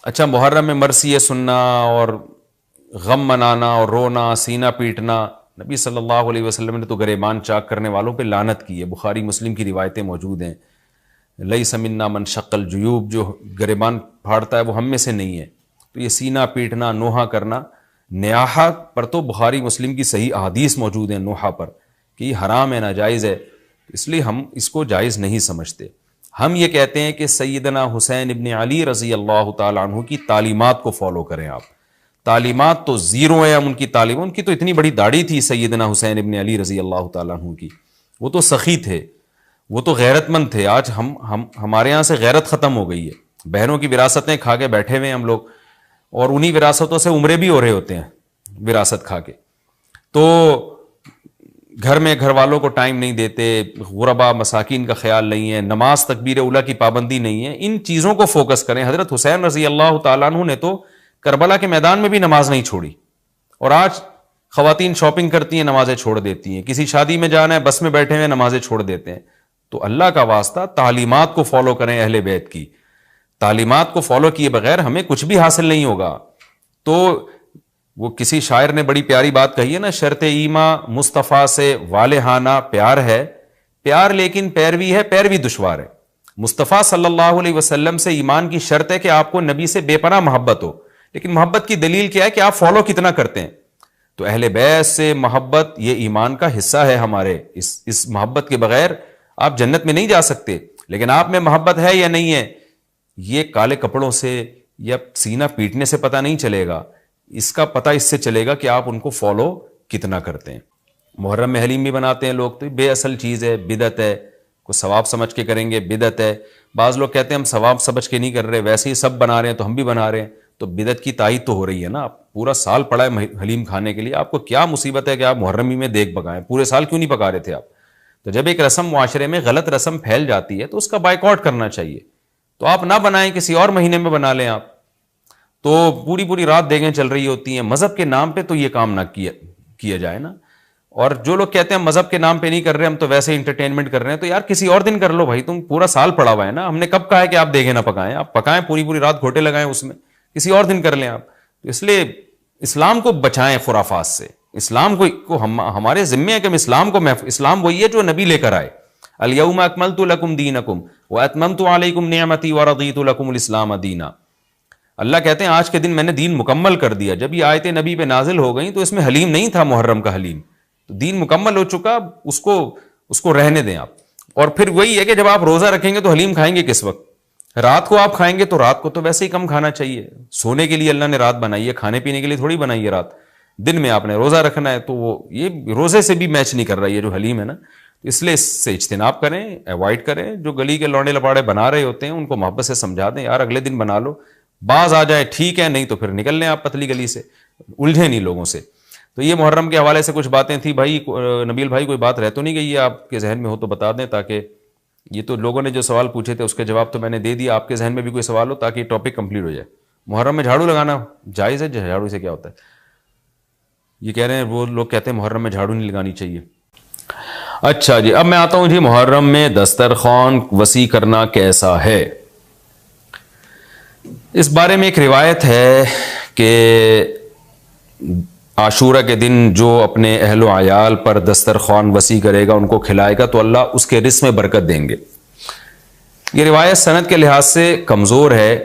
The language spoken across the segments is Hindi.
अच्छा, मुहर्रम में मरसिए सुनना और गम मनाना और रोना, सीना पीटना, नबी सल्लल्लाहु अलैहि वसल्लम ने तो गरेबान चाक करने वालों पे लानत की है। बुखारी मुस्लिम की रिवायतें मौजूद हैं। लईस मिन्ना मन शक्कल जुयूब, जो गरेबान फाड़ता है वो हम में से नहीं है। तो ये सीना पीटना, नोहा करना, न्याहा पर तो बुखारी मुस्लिम की सही अहादीस मौजूद है नोहा पर कि ये हराम है, नाजायज़ है, इसलिए हम इसको जायज़ नहीं समझते। हम ये कहते हैं कि सैयदना हुसैन इब्न अली रज़ी अल्लाह ताला अन्हु की तालीमात को फॉलो करें आप। तालीमात तो ज़ीरो है, हम उनकी तालीम, उनकी तो इतनी बड़ी दाढ़ी थी सैयदना हुसैन इब्न अली रज़ी अल्लाह ताला अन्हु की, वो तो सखी थे, वो तो गैरतमंद थे। आज हम हमारे यहाँ से गैरत ख़त्म हो गई है। बहनों की विरासतें खा के बैठे हुए हैं हम लोग, और उन्हीं विरासतों से उम्रे भी हो रहे होते हैं विरासत खा के। तो घर में घर वालों को टाइम नहीं देते, गुरबा मसाकिन का ख्याल नहीं है, नमाज तकबीर उला की पाबंदी नहीं है। इन चीज़ों को फोकस करें। हज़रत हुसैन रज़ी अल्लाह ताला अन्हु ने तो करबला के मैदान में भी नमाज नहीं छोड़ी, और आज ख़वातीन शॉपिंग करती हैं, नमाजें छोड़ देती हैं। किसी शादी में जाना है, बस में बैठे हुए नमाजें छोड़ देते हैं। तो अल्लाह का वास्ता तालीमात को फॉलो करें अहले बैत की। तालीमात को फॉलो किए बगैर हमें कुछ भी हासिल नहीं होगा। तो वो किसी शायर ने बड़ी प्यारी बात कही है ना, शर्त ईमा मुस्तफ़ा से वालेहाना प्यार है, प्यार लेकिन पैरवी है, पैरवी दुश्वार है। मुस्तफ़ा सल्लल्लाहु अलैहि वसल्लम से ईमान की शर्त है कि आपको नबी से बेपनाह मोहब्बत हो, लेकिन मोहब्बत की दलील क्या है कि आप फॉलो कितना करते हैं। तो अहले बैत से मोहब्बत ये ईमान का हिस्सा है हमारे। इस मोहब्बत के बगैर आप जन्नत में नहीं जा सकते। लेकिन आप में मोहब्बत है या नहीं है, ये काले कपड़ों से या सीना पीटने से पता नहीं चलेगा। इसका पता इससे चलेगा कि आप उनको फॉलो कितना करते हैं। मुहर्रम में हलीम भी बनाते हैं लोग, तो बेअसल चीज़ है, बिदत है। कुछ सवाब समझ के करेंगे, बिदत है। बाज़ लोग कहते हैं हम सवाब समझ के नहीं कर रहे, वैसे ही सब बना रहे हैं तो हम भी बना रहे हैं। तो बिदत की तायीद तो हो रही है ना। आप पूरा साल पड़ा है हलीम खाने के लिए, आपको क्या मुसीबत है कि आप मुहर्रम ही में देग पकाएं? पूरे साल क्यों नहीं पका रहे थे आप? तो जब एक रस्म मुआशरे में गलत रस्म फैल जाती है तो उसका बाइकआउट करना चाहिए। तो आप ना बनाएं, किसी और महीने में बना लें आप। तो पूरी पूरी रात देगें चल रही होती हैं। मज़हब के नाम पे तो ये काम ना किया जाए ना। और जो लोग कहते हैं मज़हब के नाम पे नहीं कर रहे, हम तो वैसे इंटरटेनमेंट कर रहे हैं, तो यार किसी और दिन कर लो भाई। तुम पूरा साल पड़ा हुआ है ना, हमने कब कहा है कि आप देगें ना पकाएं? आप पकाएं, पूरी पूरी रात घोटे लगाएं उसमें, किसी और दिन कर लें आप। तो इसलिए इस्लाम को बचाएं खुराफात से। इस्लाम को हमारे जिम्मे है कि हम इस्लाम वही है जो नबी लेकर आए। अल-यौमा अकमलतु लकुम दीनकुम व अतममतु अलैकुम निअमती व रदीतु लकुमुल इस्लाम दीना। अल्लाह कहते हैं आज के दिन मैंने दीन मुकम्मल कर दिया। जब ये आयतें नबी पे नाजिल हो गई तो इसमें हलीम नहीं था, मुहर्रम का हलीम। तो दीन मुकम्मल हो चुका, उसको रहने दें आप। और फिर वही है कि जब आप रोज़ा रखेंगे तो हलीम खाएंगे किस वक्त? रात को आप खाएंगे तो रात को तो वैसे ही कम खाना चाहिए। सोने के लिए अल्लाह ने रात बनाई है, खाने पीने के लिए थोड़ी बनाई है रात। दिन में आपने रोज़ा रखना है, तो वो ये रोज़े से भी मैच नहीं कर रहा है जो हलीम है ना। तो इसलिए इससे इज्तिनाब करें, अवॉइड करें। जो गली के लौंडे लपाड़े बना रहे होते हैं उनको मोहब्बत से समझा दें, यार अगले दिन बना लो, बाज आ जाए ठीक है, नहीं तो फिर निकल लें आप पतली गली से, उलझे नहीं लोगों से। तो ये मुहर्रम के हवाले से कुछ बातें थी भाई। नबील भाई कोई बात रह तो नहीं गई है आपके जहन में हो तो बता दें, ताकि ये तो लोगों ने जो सवाल पूछे थे उसके जवाब तो मैंने दे दिया। आपके जहन में भी कोई सवाल हो ताकि टॉपिक कंप्लीट हो जाए। मुहर्रम में झाड़ू लगाना जायज़ है? झाड़ू से क्या होता है ये कह रहे हैं वो लोग, कहते हैं मुहर्रम में झाड़ू नहीं लगानी चाहिए। अच्छा जी, अब मैं आता हूं जी मुहर्रम में दस्तरखान वसी करना कैसा है। इस बारे में एक रिवायत है कि आशूरा के दिन जो अपने अहलो आयाल पर दस्तरखान वसी करेगा, उनको खिलाएगा, तो अल्लाह उसके रिज़्क़ में बरकत देंगे। ये रिवायत सनद के लिहाज से कमज़ोर है।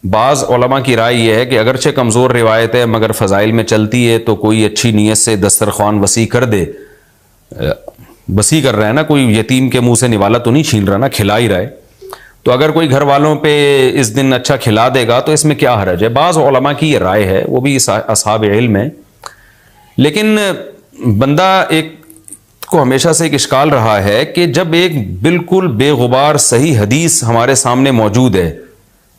बाज़ उलमा की राय यह है कि अगरचे कमज़ोर रिवायत है मगर फ़ज़ाइल में चलती है, तो कोई अच्छी नीयत से दस्तरखान वसी कर दे। वसी कर रहा है ना, कोई यतीम के मुंह से निवाला तो नहीं छीन रहा ना, खिला ही रहा है। तो अगर कोई घर वालों पे इस दिन अच्छा खिला देगा तो इसमें क्या हरज है। बाज़ उलमा की ये राय है, वो भी असहाब इल्म है। लेकिन बंदा एक को हमेशा से एक इश्काल रहा है कि जब एक बिल्कुल बेगुबार सही हदीस हमारे सामने मौजूद है,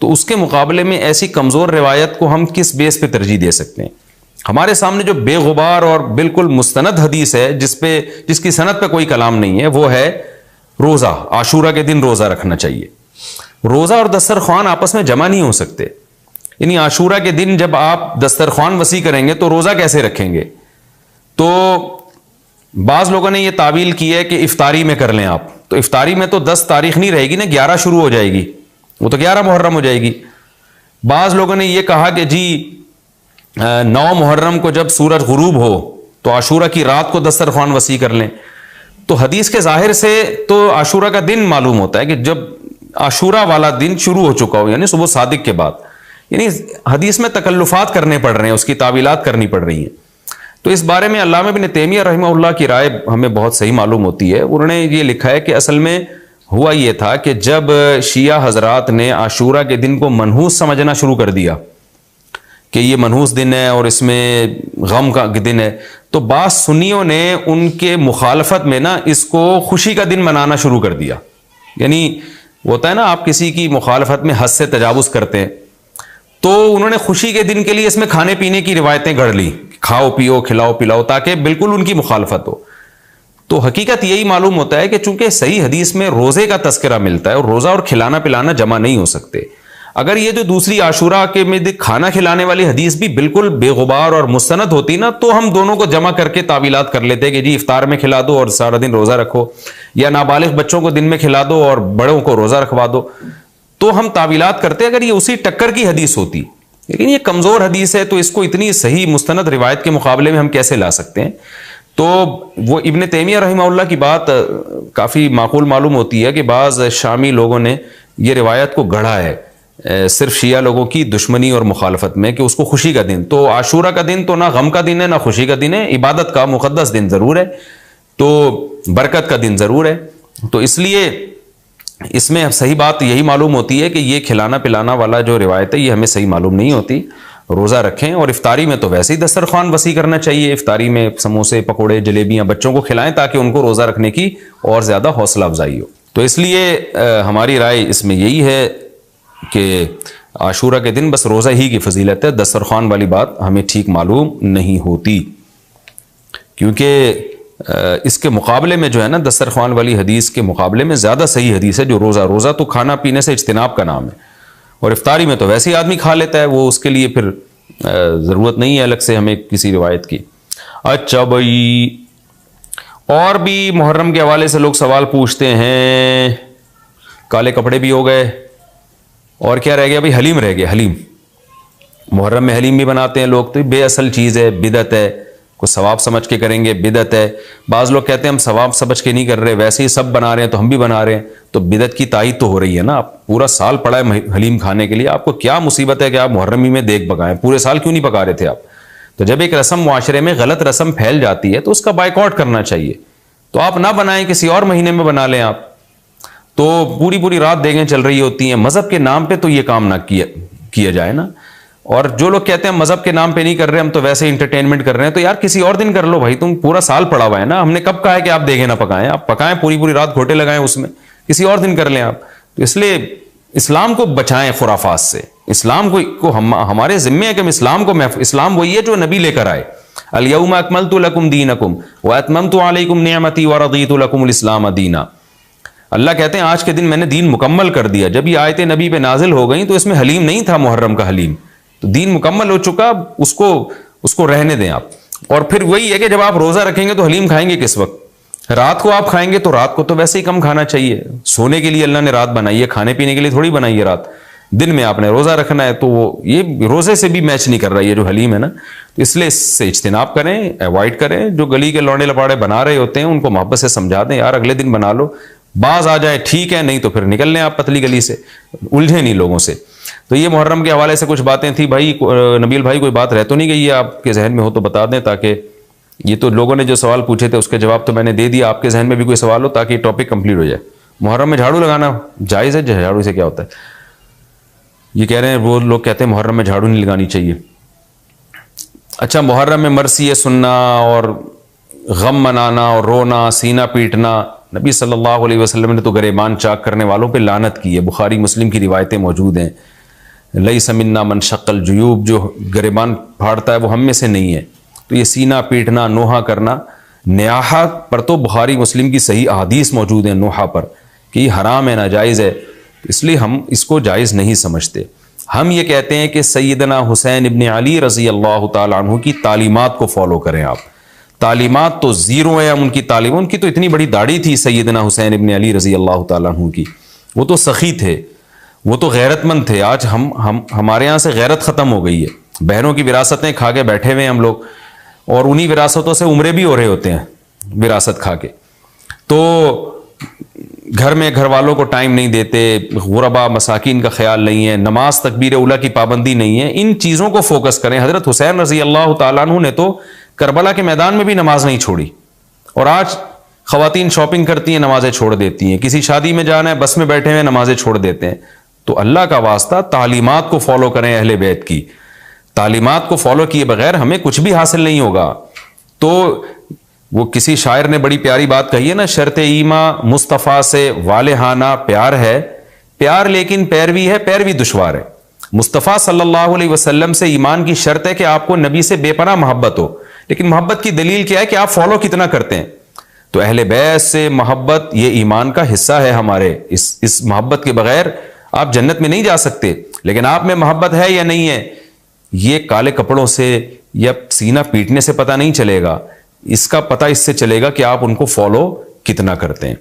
तो उसके मुकाबले में ऐसी कमज़ोर रिवायत को हम किस बेस पे तरजीह दे सकते हैं? हमारे सामने जो बेगुबार और बिल्कुल मुस्तनद हदीस है जिसकी सनद पे कोई कलाम नहीं है, वो है रोज़ा। आशूरा के दिन रोज़ा रखना चाहिए। रोज़ा और दस्तरखान आपस में जमा नहीं हो सकते। यानी आशूरा के दिन जब आप दस्तरखान वसी करेंगे तो रोज़ा कैसे रखेंगे? तो बाज़ लोगों ने यह तावील की है कि इफ्तारी में कर लें आप। तो इफ्तारी में तो 10 तारीख नहीं रहेगी ना, 11 शुरू हो जाएगी, वो तो 11 मुहर्रम हो जाएगी। बाज़ लोगों ने यह कहा कि जी 9 मुहर्रम को जब सूरज गुरूब हो तो आशूरा की रात को दस्तरखान वसी कर लें। तो हदीस के जाहिर से तो आशूरा का दिन मालूम होता है कि जब आशूरा वाला दिन शुरू हो चुका हो, यानी सुबह सादिक के बाद, यानी हदीस में तकल्लुफात करने पड़ रहे हैं, उसकी तावीलात करनी पड़ रही हैं। तो इस बारे में अल्लामा इब्न तैमिया रहमहुल्लाह की राय हमें बहुत सही मालूम होती है। उन्होंने ये लिखा है कि असल में हुआ ये था कि जब शिया हजरात ने आशूरा के दिन को मनहूस समझना शुरू कर दिया कि ये मनहूस दिन है और इसमें गम का दिन है, तो बास सुन्नियों ने उनके मुखालफत में ना इसको खुशी का दिन मनाना शुरू कर दिया। यानी होता है ना, आप किसी की मुखालफत में हद से तजावुज करते हैं, तो उन्होंने खुशी के दिन के लिए इसमें खाने पीने की रिवायतें गढ़ ली, खाओ पियो खिलाओ पिलाओ, ताकि बिल्कुल उनकी मुखालफत हो। तो हकीकत यही मालूम होता है कि चूंकि सही हदीस में रोजे का तस्करा मिलता है और रोजा और खिलाना पिलाना जमा नहीं हो सकते। अगर ये जो दूसरी आशूरा के में खाना खिलाने वाली हदीस भी बिल्कुल बेगुबार और मुस्तनद होती ना, तो हम दोनों को जमा करके तावीलात कर लेते कि जी इफ्तार में खिला दो और सारा दिन रोजा रखो, या नाबालिग बच्चों को दिन में खिला दो और बड़ों को रोजा रखवा दो, तो हम तावीलात करते अगर ये उसी टक्कर की हदीस होती। लेकिन ये कमजोर हदीस है, तो इसको इतनी सही मुस्तनद रिवायत के मुकाबले में हम कैसे ला सकते हैं। तो वो इब्न तैमिया रहमहुल्लाह की बात काफ़ी माकूल मालूम होती है कि बाज़ शामी लोगों ने ये रिवायत को गढ़ा है सिर्फ शिया लोगों की दुश्मनी और मुखालफत में, कि उसको खुशी का दिन, तो आशूरा का दिन तो ना गम का दिन है ना खुशी का दिन है, इबादत का मुकद्दस दिन ज़रूर है, तो बरकत का दिन ज़रूर है। तो इसलिए इसमें सही बात यही मालूम होती है कि ये खिलाना पिलाना वाला जो रिवायत है ये हमें सही मालूम नहीं होती। रोज़ा रखें, और इफ्तारी में तो वैसे ही दस्तरखान वसी करना चाहिए। इफ्तारी में समोसे पकोड़े जलेबियाँ बच्चों को खिलाएं ताकि उनको रोज़ा रखने की और ज़्यादा हौसला अफजाई हो। तो इसलिए हमारी राय इसमें यही है कि आशूरा के दिन बस रोज़ा ही की फजीलत है, दस्तरखान वाली बात हमें ठीक मालूम नहीं होती, क्योंकि इसके मुकाबले में जो है ना, दस्तरखान वाली हदीस के मुकाबले में ज़्यादा सही हदीस है जो रोज़ा तो खाना पीने से इज्तिनाब का नाम है, और इफ्तारी में तो वैसे ही आदमी खा लेता है, वो उसके लिए फिर ज़रूरत नहीं है अलग से हमें किसी रिवायत की। अच्छा भाई, और भी मुहर्रम के हवाले से लोग सवाल पूछते हैं। काले कपड़े भी हो गए, और क्या रह गया भाई? हलीम रह गया। हलीम, मुहर्रम में हलीम भी बनाते हैं लोग, तो बेअसल चीज़ है, बिदत है, कुछ सवाब समझ के करेंगे, बिदत है। बाज़ लोग कहते हैं हम सवाब समझ के नहीं कर रहे, वैसे ही सब बना रहे हैं तो हम भी बना रहे हैं, तो बिदत की तायद तो हो रही है ना। आप पूरा साल पड़ा है हलीम खाने के लिए, आपको क्या मुसीबत है कि आप मुहर्रम ही में देग पकाएं? पूरे साल क्यों नहीं पका रहे थे आप? तो जब एक रस्म मुआशरे में गलत रस्म फैल जाती है तो उसका बाइकआउट करना चाहिए। तो आप ना बनाएं, किसी और महीने में बना लें आप। तो पूरी पूरी रात देगें चल रही होती हैं, मज़हब के नाम पे तो ये काम ना किया जाए ना। और जो लोग कहते हैं मज़हब के नाम पे नहीं कर रहे, हम तो वैसे इंटरटेनमेंट कर रहे हैं, तो यार किसी और दिन कर लो भाई, तुम पूरा साल पड़ा हुआ है ना। हमने कब कहा है कि आप देखें ना पकाएं? आप पकाएं, पूरी पूरी रात घोटे लगाएं, उसमें किसी और दिन कर लें आप। तो इसलिए इस्लाम को बचाएं खुराफात से। इस्लाम को हमारे जिम्मे है कि हम इस्लाम वही है जो नबी लेकर आए। अल-यौमा अकमलतु लकुम दीनकुम व अतममतु अलैकुम निअमती व रदीतु लकुमुल इस्लाम दीना। अल्लाह कहते हैं आज के दिन मैंने दीन मुकम्मल कर दिया। जब ये आयतें नबी पे नाजिल हो गई तो इसमें हलीम नहीं था, मुहर्रम का हलीम, तो दीन मुकम्मल हो चुका, उसको रहने दें आप। और फिर वही है कि जब आप रोज़ा रखेंगे तो हलीम खाएंगे किस वक्त? रात को आप खाएंगे, तो रात को तो वैसे ही कम खाना चाहिए। सोने के लिए अल्लाह ने रात बनाई है, खाने पीने के लिए थोड़ी बनाई है रात। दिन में आपने रोज़ा रखना है, तो वो ये रोज़े से भी मैच नहीं कर रहा है ये जो हलीम है ना। तो इसलिए इससे इज्तिनाब करें, अवॉइड करें। जो गली के लौंडे लपाड़े बना रहे होते हैं उनको मोहब्बत से समझा दें, यार अगले दिन बना लो, बाज आ जाए ठीक है, नहीं तो फिर निकल लें आप पतली गली से, उलझे नहीं लोगों से। तो ये मुहर्रम के हवाले से कुछ बातें थी भाई। नबील भाई कोई बात रह तो नहीं गई है आपके जहन में हो तो बता दें, ताकि ये तो लोगों ने जो सवाल पूछे थे उसके जवाब तो मैंने दे दिया, आपके जहन में भी कोई सवाल हो ताकि टॉपिक कंप्लीट हो जाए। मुहर्रम में झाड़ू लगाना जायज़ है? झाड़ू से क्या होता है? ये कह रहे हैं, वो लोग कहते हैं मुहर्रम में झाड़ू नहीं लगानी चाहिए। अच्छा, मुहर्रम में मरसी सुनना और गम मनाना और रोना सीना पीटना, नबी सल्लल्लाहु अलैहि वसल्लम ने तो गरेबान चाक करने वालों पे लानत की है। बुखारी मुस्लिम की रिवायतें मौजूद हैं। लैसा मिन्ना मन शक्ल जुयूब, जो गरेबान फाड़ता है वो हम में से नहीं है। तो ये सीना पीटना, नोहा करना, न्याहा पर तो बुखारी मुस्लिम की सही अहादीस मौजूद है नोहा पर कि हराम है, नाजायज़ है। इसलिए हम इसको जायज़ नहीं समझते। हम ये कहते हैं कि सैयदना हुसैन इब्न अली रज़ी अल्लाह ताला अन्हु की तालीमात को फॉलो करें आप। तालीमात तो ज़ीरो है उनकी तालीम। उनकी तो इतनी बड़ी दाढ़ी थी सैयदना हुसैन इब्न अली रज़ी अल्लाह ताला अन्हु की, वो तो सखी थे। वो तो गैरतमंद थे। आज हम हमारे यहाँ से गैरत खत्म हो गई है। बहनों की विरासतें खा के बैठे हुए हैं हम लोग, और उन्हीं विरासतों से उम्रे भी हो रहे होते हैं विरासत खा के। तो घर में घर वालों को टाइम नहीं देते, गुरबा मसाकिन का ख्याल नहीं है, नमाज तकबीर उला की पाबंदी नहीं है। इन चीज़ों को फोकस करें। हज़रत हुसैन रज़ी अल्लाह तआला अन्हु ने तो करबला के मैदान में भी नमाज नहीं छोड़ी, और आज ख़वातीन शॉपिंग करती हैं, नमाजें छोड़ देती हैं। किसी शादी में जाना है, बस में बैठे हुए नमाजें छोड़ देते हैं। तो अल्लाह का वास्ता तालीमात को फॉलो करें, अहले बैत की तालीमात को फॉलो किए बगैर हमें कुछ भी हासिल नहीं होगा। तो वो किसी शायर ने बड़ी प्यारी बात कही है ना, शर्ते ईमा मुस्तफ़ा से वालेहाना प्यार है, प्यार लेकिन पैरवी है, पैरवी दुश्वार है। मुस्तफ़ा सल्लल्लाहु अलैहि वसल्लम से ईमान की शर्त है कि आपको नबी से बेपनाह मोहब्बत हो, लेकिन मोहब्बत की दलील क्या है कि आप फॉलो कितना करते हैं। तो अहले बैत से मोहब्बत ये ईमान का हिस्सा है हमारे। इस मोहब्बत के बगैर आप जन्नत में नहीं जा सकते। लेकिन आप में मोहब्बत है या नहीं है, ये काले कपड़ों से या सीना पीटने से पता नहीं चलेगा। इसका पता इससे चलेगा कि आप उनको फॉलो कितना करते हैं।